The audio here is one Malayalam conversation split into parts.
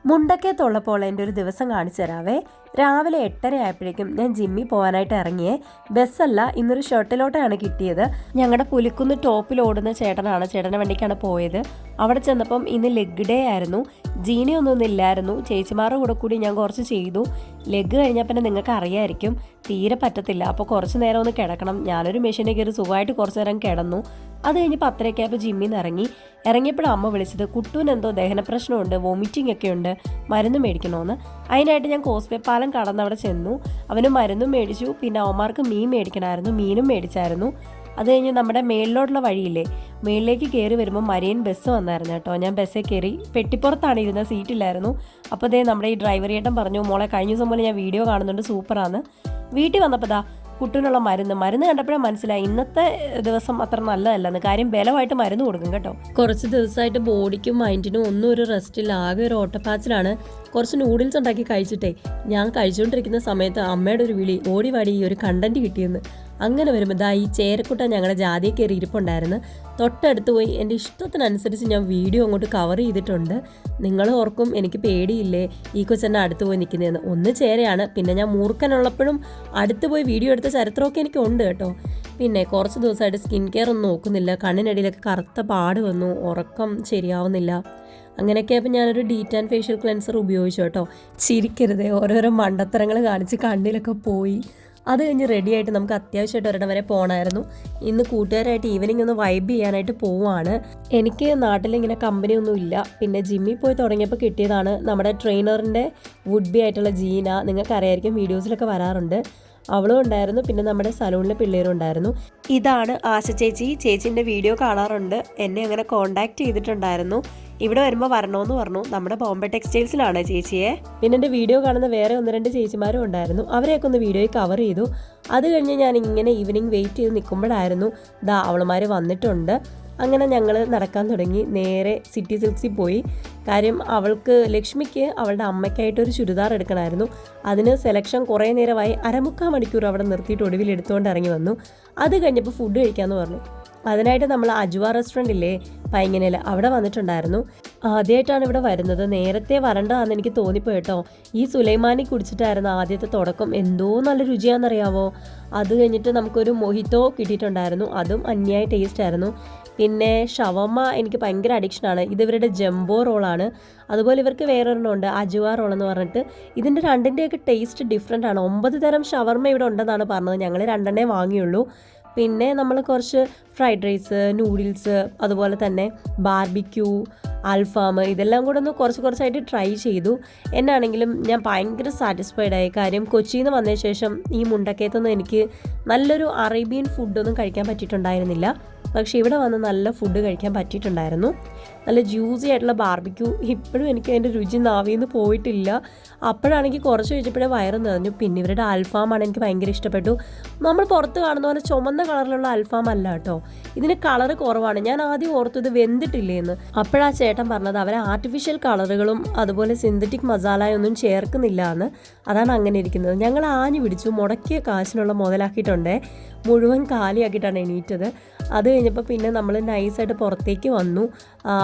മുണ്ടക്കയത്തുള്ളപ്പോൾ എൻ്റെ ഒരു ദിവസം കാണിച്ചു തരാവേ. രാവിലെ 8:30 ആയപ്പോഴേക്കും ഞാൻ ജിമ്മിൽ പോകാനായിട്ട് ഇറങ്ങിയേ. ബസ്സല്ല, ഇന്നൊരു ഷട്ടിലോട്ടാണ് കിട്ടിയത്. ഞങ്ങളുടെ പുലിക്കുന്ന് ടോപ്പിൽ ഓടുന്ന ചേട്ടനാണ്, ചേട്ടൻ്റെ വണ്ടിക്കാണ് പോയത്. അവിടെ ചെന്നപ്പം ഇന്ന് ലെഗ് ഡേ ആയിരുന്നു. ജീനിയൊന്നും ഇല്ലായിരുന്നു. ചേച്ചിമാരുടെ കൂടെ കൂടി ഞാൻ കുറച്ച് ചെയ്തു. ലെഗ് കഴിഞ്ഞാൽ പിന്നെ നിങ്ങൾക്ക് അറിയാമായിരിക്കും, തീരെ പറ്റത്തില്ല. അപ്പോൾ കുറച്ച് നേരം ഒന്ന് കിടക്കണം. ഞാനൊരു മെഷീനിൽ കയറി സുഖമായിട്ട് കുറച്ച് നേരം കിടന്നു. അത് കഴിഞ്ഞ് 10:30 ആയപ്പോൾ ജിമ്മിൽ നിന്ന് ഇറങ്ങിയപ്പോഴും അമ്മ വിളിച്ചത്, കുട്ടൂന് എന്തോ ദഹന പ്രശ്നമുണ്ട്, വോമിറ്റിംഗ് ഒക്കെ ഉണ്ട്, മരുന്ന് മേടിക്കണമെന്ന്. അതിനായിട്ട് ഞാൻ കോസ്വേ പാലം കടന്ന് അവിടെ ചെന്നു. അവന് മരുന്നും മേടിച്ചു. പിന്നെ അവന്മാർക്ക് മീൻ മേടിക്കണമായിരുന്നു, മീനും മേടിച്ചായിരുന്നു. അത് കഴിഞ്ഞ് നമ്മുടെ മേളിലോട്ടുള്ള വഴിയില്ലേ, മേളിലേക്ക് കയറി വരുമ്പോൾ മരിയൻ ബസ് വന്നായിരുന്നു കേട്ടോ. ഞാൻ ബസ്സിൽ കയറി, പെട്ടിപ്പുറത്താണ് ഇരുന്ന, സീറ്റില്ലായിരുന്നു. അപ്പോൾ അതേ നമ്മുടെ ഈ ഡ്രൈവർ ചേട്ടൻ പറഞ്ഞു, മോളെ കഴിഞ്ഞ ദിവസം പോലെ ഞാൻ വീഡിയോ കാണുന്നുണ്ട്, സൂപ്പറാണ്. വീട്ടിൽ വന്നപ്പോൾ കുട്ടിനുള്ള മരുന്ന് കണ്ടപ്പോഴേ മനസ്സിലായി ഇന്നത്തെ ദിവസം അത്ര നല്ലതല്ലെന്ന്. കാര്യം ബലമായിട്ട് മരുന്ന് കൊടുക്കും കേട്ടോ. കുറച്ച് ദിവസമായിട്ട് ബോഡിക്കും മൈൻഡിനും ഒന്നും ഒരു റെസ്റ്റില്ല, ആകെ ഒരു ഓട്ടപ്പാച്ചിലാണ്. കുറച്ച് നൂഡിൽസ് ഉണ്ടാക്കി കഴിച്ചിട്ടേ ഞാൻ കഴിച്ചുകൊണ്ടിരിക്കുന്ന സമയത്ത് അമ്മയുടെ ഒരു വിളി, ഓടി വാടി ഈ ഒരു കണ്ടന്റ് കിട്ടിയെന്ന്. അങ്ങനെ വരുമ്പോൾ ഈ ചേരക്കുട്ട ഞങ്ങളുടെ ജാതിയെ കയറി ഇരിപ്പുണ്ടായിരുന്നു. തൊട്ടടുത്ത് പോയി എൻ്റെ ഇഷ്ടത്തിനനുസരിച്ച് ഞാൻ വീഡിയോ അങ്ങോട്ട് കവർ ചെയ്തിട്ടുണ്ട്. നിങ്ങൾ ഓർക്കും എനിക്ക് പേടിയില്ലേ ഈ കൊച്ചെന്നെ അടുത്ത് പോയി നിൽക്കുന്നതെന്ന്. ഒന്ന് ചേരയാണ്, പിന്നെ ഞാൻ മൂർഖനുള്ളപ്പോഴും അടുത്ത് പോയി വീഡിയോ എടുത്ത ചരിത്രമൊക്കെ എനിക്ക് ഉണ്ട് കേട്ടോ. പിന്നെ കുറച്ച് ദിവസമായിട്ട് സ്കിൻ കെയർ ഒന്നും നോക്കുന്നില്ല. കണ്ണിനടിയിലൊക്കെ കറുത്ത പാട് വന്നു, ഉറക്കം ശരിയാവുന്നില്ല. അങ്ങനെയൊക്കെ ആയപ്പോൾ ഞാനൊരു ഡീറ്റാൻ ഫേഷ്യൽ ക്ലെൻസർ ഉപയോഗിച്ചു കേട്ടോ. ചിരിക്കരുതേ, ഓരോരോ മണ്ടത്തരങ്ങൾ കാണിച്ച് കണ്ണിലൊക്കെ പോയി. അത് കഴിഞ്ഞ് റെഡിയായിട്ട് നമുക്ക് അത്യാവശ്യമായിട്ട് ഒരിടം വരെ പോകണമായിരുന്നു. ഇന്ന് കൂട്ടുകാരായിട്ട് ഈവനിങ് ഒന്ന് വൈബ് ചെയ്യാനായിട്ട് പോവുകയാണ്. എനിക്ക് നാട്ടിലിങ്ങനെ കമ്പനിയൊന്നും ഇല്ല. പിന്നെ ജിമ്മിൽ പോയി തുടങ്ങിയപ്പോൾ കിട്ടിയതാണ് നമ്മുടെ ട്രെയിനറിൻ്റെ വുഡ് ബി ആയിട്ടുള്ള ജീന. നിങ്ങൾക്കറിയായിരിക്കും, വീഡിയോസിലൊക്കെ വരാറുണ്ട്. അവളും ഉണ്ടായിരുന്നു. പിന്നെ നമ്മുടെ സലൂണിലെ പിള്ളേരും ഉണ്ടായിരുന്നു. ഇതാണ് ആശ ചേച്ചി. ചേച്ചീൻ്റെ വീഡിയോ കാണാറുണ്ട്, എന്നെ അങ്ങനെ കോണ്ടാക്ട് ചെയ്തിട്ടുണ്ടായിരുന്നു. ഇവിടെ വരുമ്പോൾ വരണമെന്ന് പറഞ്ഞു. നമ്മുടെ ബോംബെ ടെക്സ്റ്റൈൽസിലാണ് ചേച്ചിയെ. പിന്നെ എൻ്റെ വീഡിയോ കാണുന്ന വേറെ 1-2 ചേച്ചിമാരും ഉണ്ടായിരുന്നു. അവരെയൊക്കെ ഒന്ന് വീഡിയോയിൽ കവർ ചെയ്തു. അത് കഴിഞ്ഞ് ഞാൻ ഇങ്ങനെ ഈവനിങ് വെയിറ്റ് ചെയ്ത് നിൽക്കുമ്പോഴായിരുന്നു അവളുമാർ വന്നിട്ടുണ്ട്. അങ്ങനെ ഞങ്ങൾ നടക്കാൻ തുടങ്ങി. നേരെ സിറ്റി സിൽക്സിൽ പോയി. കാര്യം അവൾക്ക്, ലക്ഷ്മിക്ക് അവളുടെ അമ്മയ്ക്കായിട്ടൊരു ചുരിദാർ എടുക്കണമായിരുന്നു. അതിന് സെലക്ഷൻ കുറേ നേരമായി. 1/4 മണിക്കൂർ അവിടെ നിർത്തിയിട്ട് ഒടുവിൽ എടുത്തുകൊണ്ട് ഇറങ്ങി വന്നു. അത് കഴിഞ്ഞപ്പോൾ ഫുഡ് കഴിക്കാമെന്ന് പറഞ്ഞു. അതിനായിട്ട് നമ്മൾ അജുവ റെസ്റ്റോറൻ്റ് ഇല്ലേ പൈങ്ങനയിൽ, അവിടെ വന്നിട്ടുണ്ടായിരുന്നു. ആദ്യമായിട്ടാണ് ഇവിടെ വരുന്നത്. നേരത്തെ വരണ്ടതാണെന്ന് എനിക്ക് തോന്നിപ്പോയി കേട്ടോ. ഈ സുലൈമാനി കുടിച്ചിട്ടായിരുന്നു ആദ്യത്തെ തുടക്കം. എന്തോ നല്ല രുചിയാണെന്നറിയാവോ. അത് കഴിഞ്ഞിട്ട് നമുക്കൊരു മൊഹിത്തോ കിട്ടിയിട്ടുണ്ടായിരുന്നു. അതും അന്യായ ടേസ്റ്റ് ആയിരുന്നു. പിന്നെ ഷവർമ എനിക്ക് ഭയങ്കര അഡിക്ഷനാണ്. ഇത് ഇവരുടെ ജംബോ റോളാണ്. അതുപോലെ ഇവർക്ക് വേറൊരെണ്ണം ഉണ്ട്, അജുവ റോൾ എന്ന് പറഞ്ഞിട്ട്. ഇതിൻ്റെ രണ്ടിൻ്റെയൊക്കെ ടേസ്റ്റ് ഡിഫറെൻ്റ് ആണ്. 9 തരം ഷവർമ ഇവിടെ ഉണ്ടെന്നാണ് പറഞ്ഞത്. ഞങ്ങൾ 2 വാങ്ങിയുള്ളൂ. പിന്നെ നമ്മൾ കുറച്ച് ഫ്രൈഡ് റൈസ്, നൂഡിൽസ്, അതുപോലെ തന്നെ ബാർബിക്യൂ, അൽഫാം, ഇതെല്ലാം കൂടെ ഒന്ന് കുറച്ചായിട്ട് ട്രൈ ചെയ്തു. എന്നാണെങ്കിലും ഞാൻ ഭയങ്കര സാറ്റിസ്ഫൈഡ് ആയി. കാര്യം കൊച്ചിയിൽ നിന്ന് വന്നതിന് ശേഷം ഈ മുണ്ടക്കയത്തൊന്നും എനിക്ക് നല്ലൊരു അറേബ്യൻ ഫുഡൊന്നും കഴിക്കാൻ പറ്റിയിട്ടുണ്ടായിരുന്നില്ല. പക്ഷേ ഇവിടെ വന്ന് നല്ല ഫുഡ് കഴിക്കാൻ പറ്റിയിട്ടുണ്ടായിരുന്നു. നല്ല ജ്യൂസി ആയിട്ടുള്ള ബാർബിക്യൂ. ഇപ്പോഴും എനിക്ക് അതിൻ്റെ രുചി നാവിൽ നിന്ന് പോയിട്ടില്ല. അപ്പോഴാണെങ്കിൽ കുറച്ച് കഴിച്ചപ്പോഴേ വയറ് നിറഞ്ഞു. പിന്നെ ഇവരുടെ അൽഫാമാണ് എനിക്ക് ഭയങ്കര ഇഷ്ടപ്പെട്ടു. നമ്മൾ പുറത്ത് കാണുന്ന പോലെ ചുമന്ന കളറിലുള്ള അൽഫാം അല്ല കേട്ടോ, ഇതിന് കളറ് കുറവാണ്. ഞാൻ ആദ്യം ഓർത്തു ഇത് വെന്തിട്ടില്ലേന്ന്. അപ്പോഴാ ചേട്ടൻ പറഞ്ഞത് അവർ ആർട്ടിഫിഷ്യൽ കളറുകളും അതുപോലെ സിന്തറ്റിക് മസാലയൊന്നും ചേർക്കുന്നില്ല എന്ന്. അതാണ് അങ്ങനെ ഇരിക്കുന്നത്. ഞങ്ങൾ ആഞ്ഞു പിടിച്ചു, മുടക്കിയ കാശിനുള്ള മുതലാക്കിയിട്ടുണ്ടേ. മുഴുവൻ കാലിയാക്കിയിട്ടാണ് എണീറ്റത്. അത് കഴിഞ്ഞപ്പോൾ പിന്നെ നമ്മൾ നൈസായിട്ട് പുറത്തേക്ക് വന്നു.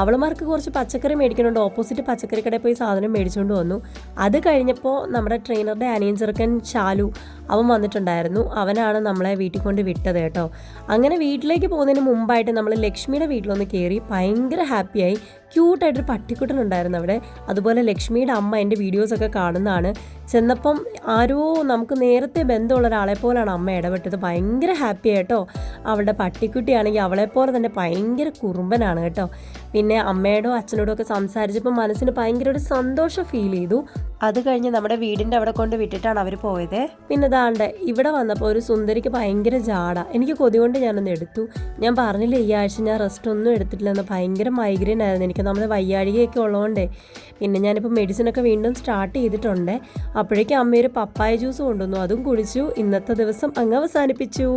അവളുമാർക്ക് കുറച്ച് പച്ചക്കറി മേടിക്കണുണ്ട്. ഓപ്പോസിറ്റ് പച്ചക്കറി കടയിൽ പോയി സാധനം മേടിച്ചുകൊണ്ട് വന്നു. അത് കഴിഞ്ഞപ്പോൾ നമ്മുടെ ട്രെയിനറുടെ അനിയൻ ചെറുക്കൻ ശാലു, അവൻ വന്നിട്ടുണ്ടായിരുന്നു. അവനാണ് നമ്മളെ വീട്ടിൽ കൊണ്ട് വിട്ടത് കേട്ടോ. അങ്ങനെ വീട്ടിലേക്ക് പോകുന്നതിന് മുമ്പായിട്ട് നമ്മൾ ലക്ഷ്മിയുടെ വീട്ടിലൊന്ന് കയറി. ഭയങ്കര ഹാപ്പിയായി. ക്യൂട്ടായിട്ടൊരു പട്ടിക്കുട്ടനുണ്ടായിരുന്നു അവിടെ. അതുപോലെ ലക്ഷ്മിയുടെ അമ്മ എൻ്റെ വീഡിയോസൊക്കെ കാണുന്നതാണ്. ചെന്നപ്പം ആരോ നമുക്ക് നേരത്തെ ബന്ധമുള്ള ഒരാളെ പോലാണ് അമ്മ ഇടപെട്ടത്. ഭയങ്കര ഹാപ്പി ആയിട്ടോ. അവളുടെ പട്ടിക്കുട്ടിയാണെങ്കിൽ അവളെപ്പോലെ തന്നെ ഭയങ്കര കുറുമ്പനാണ് കേട്ടോ. പിന്നെ അമ്മയോടും അച്ഛനോടും ഒക്കെ സംസാരിച്ചപ്പോൾ മനസ്സിന് ഭയങ്കര ഒരു സന്തോഷം ഫീൽ ചെയ്തു. അത് കഴിഞ്ഞ് നമ്മുടെ വീടിൻ്റെ അവിടെ കൊണ്ട് വിട്ടിട്ടാണ് അവർ പോയത്. പിന്നെ ദാണ്ട് ഇവിടെ വന്നപ്പോൾ ഒരു സുന്ദരിക്ക് ഭയങ്കര ജാട. എനിക്ക് കൊതി കൊണ്ട് ഞാനൊന്ന് എടുത്തു. ഞാൻ പറഞ്ഞില്ലേ ഈ ആഴ്ച ഞാൻ റെസ്റ്റ് ഒന്നും എടുത്തിട്ടില്ലെന്ന്. ഭയങ്കര മൈഗ്രെയിൻ ആയിരുന്നു എനിക്ക്, നമ്മുടെ വയ്യാഴികയൊക്കെ ഉള്ളതുകൊണ്ടേ. പിന്നെ ഞാനിപ്പോൾ മെഡിസിനൊക്കെ വീണ്ടും സ്റ്റാർട്ട് ചെയ്തിട്ടുണ്ട്. അപ്പോഴേക്കും അമ്മയൊരു പപ്പായ ജ്യൂസ് കൊണ്ടുവന്നു, അതും കുടിച്ചു. ഇന്നത്തെ ദിവസം അങ്ങ് അവസാനിപ്പിച്ചു.